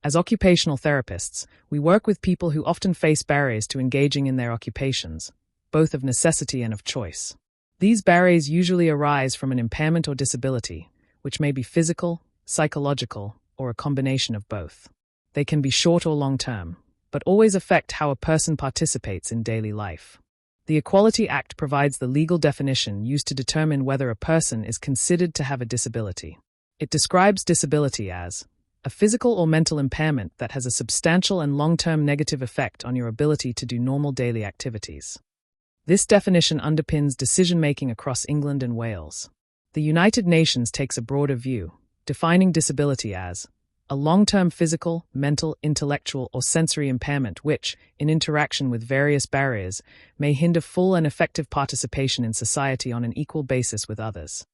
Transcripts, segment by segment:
As occupational therapists, we work with people who often face barriers to engaging in their occupations, both of necessity and of choice. These barriers usually arise from an impairment or disability, which may be physical, psychological, or a combination of both. They can be short or long-term, but always affect how a person participates in daily life. The Equality Act provides the legal definition used to determine whether a person is considered to have a disability. It describes disability as a physical or mental impairment that has a substantial and long-term negative effect on your ability to do normal daily activities. This definition underpins decision-making across England and Wales. The United Nations takes a broader view, defining disability as a long-term physical, mental, intellectual, or sensory impairment which, in interaction with various barriers, may hinder full and effective participation in society on an equal basis with others.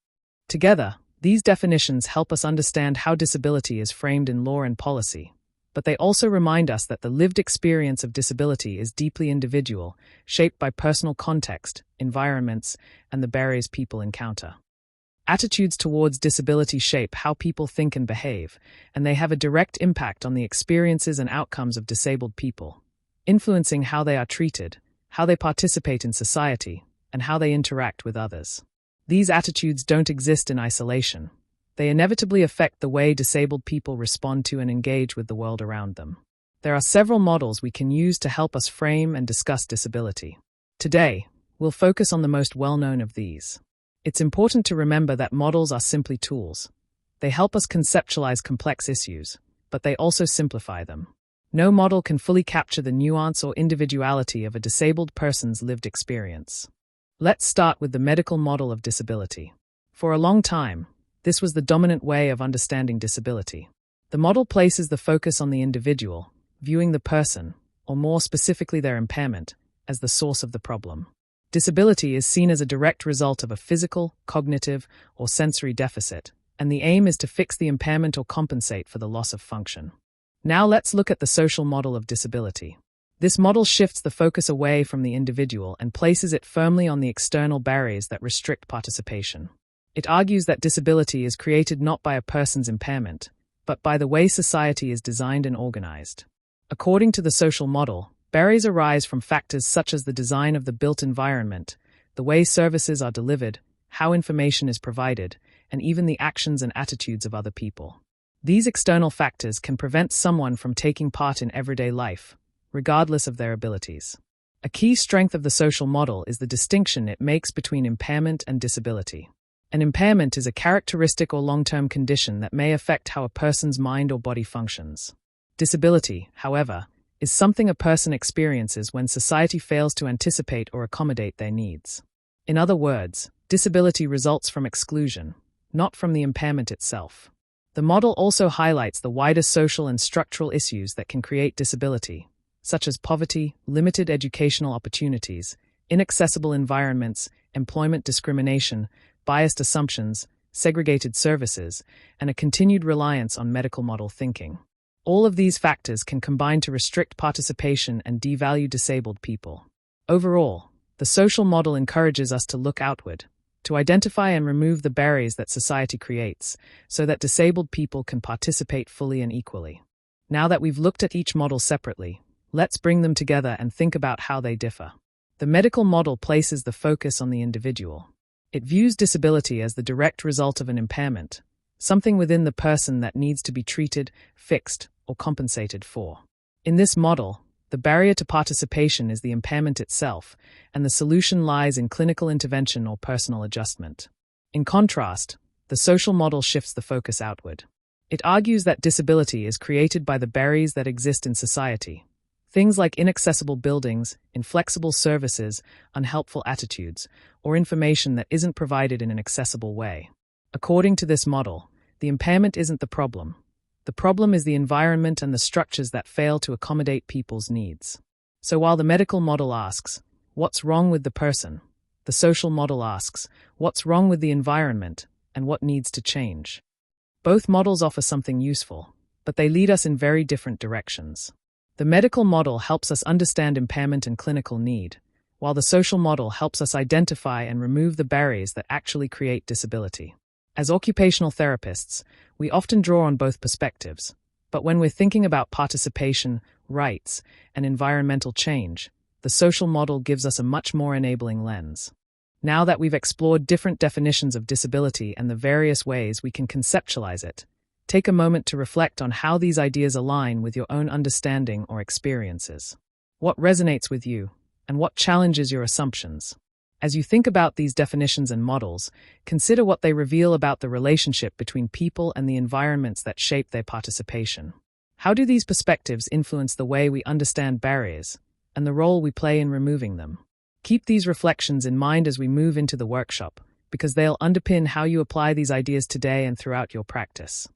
Together, these definitions help us understand how disability is framed in law and policy, but they also remind us that the lived experience of disability is deeply individual, shaped by personal context, environments, and the barriers people encounter. Attitudes towards disability shape how people think and behave, and they have a direct impact on the experiences and outcomes of disabled people, influencing how they are treated, how they participate in society, and how they interact with others. These attitudes don't exist in isolation. They inevitably affect the way disabled people respond to and engage with the world around them. There are several models we can use to help us frame and discuss disability. Today, we'll focus on the most well-known of these. It's important to remember that models are simply tools. They help us conceptualize complex issues, but they also simplify them. No model can fully capture the nuance or individuality of a disabled person's lived experience. Let's start with the medical model of disability. For a long time, this was the dominant way of understanding disability. The model places the focus on the individual, viewing the person, or more specifically their impairment, as the source of the problem. Disability is seen as a direct result of a physical, cognitive, or sensory deficit, and the aim is to fix the impairment or compensate for the loss of function. Now let's look at the social model of disability. This model shifts the focus away from the individual and places it firmly on the external barriers that restrict participation. It argues that disability is created not by a person's impairment, but by the way society is designed and organized. According to the social model, barriers arise from factors such as the design of the built environment, the way services are delivered, how information is provided, and even the actions and attitudes of other people. These external factors can prevent someone from taking part in everyday life, regardless of their abilities. A key strength of the social model is the distinction it makes between impairment and disability. An impairment is a characteristic or long-term condition that may affect how a person's mind or body functions. Disability, however, is something a person experiences when society fails to anticipate or accommodate their needs. In other words, disability results from exclusion, not from the impairment itself. The model also highlights the wider social and structural issues that can create disability, such as poverty, limited educational opportunities, inaccessible environments, employment discrimination, biased assumptions, segregated services, and a continued reliance on medical model thinking. All of these factors can combine to restrict participation and devalue disabled people. Overall, the social model encourages us to look outward, to identify and remove the barriers that society creates, so that disabled people can participate fully and equally. Now that we've looked at each model separately, let's bring them together and think about how they differ. The medical model places the focus on the individual. It views disability as the direct result of an impairment, something within the person that needs to be treated, fixed, or compensated for. In this model, the barrier to participation is the impairment itself, and the solution lies in clinical intervention or personal adjustment. In contrast, the social model shifts the focus outward. It argues that disability is created by the barriers that exist in society. Things like inaccessible buildings, inflexible services, unhelpful attitudes, or information that isn't provided in an accessible way. According to this model, the impairment isn't the problem. The problem is the environment and the structures that fail to accommodate people's needs. So while the medical model asks, what's wrong with the person? The social model asks, what's wrong with the environment and what needs to change? Both models offer something useful, but they lead us in very different directions. The medical model helps us understand impairment and clinical need, while the social model helps us identify and remove the barriers that actually create disability. As occupational therapists, we often draw on both perspectives, But when we're thinking about participation, rights, and environmental change, the social model gives us a much more enabling lens. Now that we've explored different definitions of disability and the various ways we can conceptualize it, take a moment to reflect on how these ideas align with your own understanding or experiences. What resonates with you, and what challenges your assumptions? As you think about these definitions and models, consider what they reveal about the relationship between people and the environments that shape their participation. How do these perspectives influence the way we understand barriers and the role we play in removing them? Keep these reflections in mind as we move into the workshop, because they'll underpin how you apply these ideas today and throughout your practice.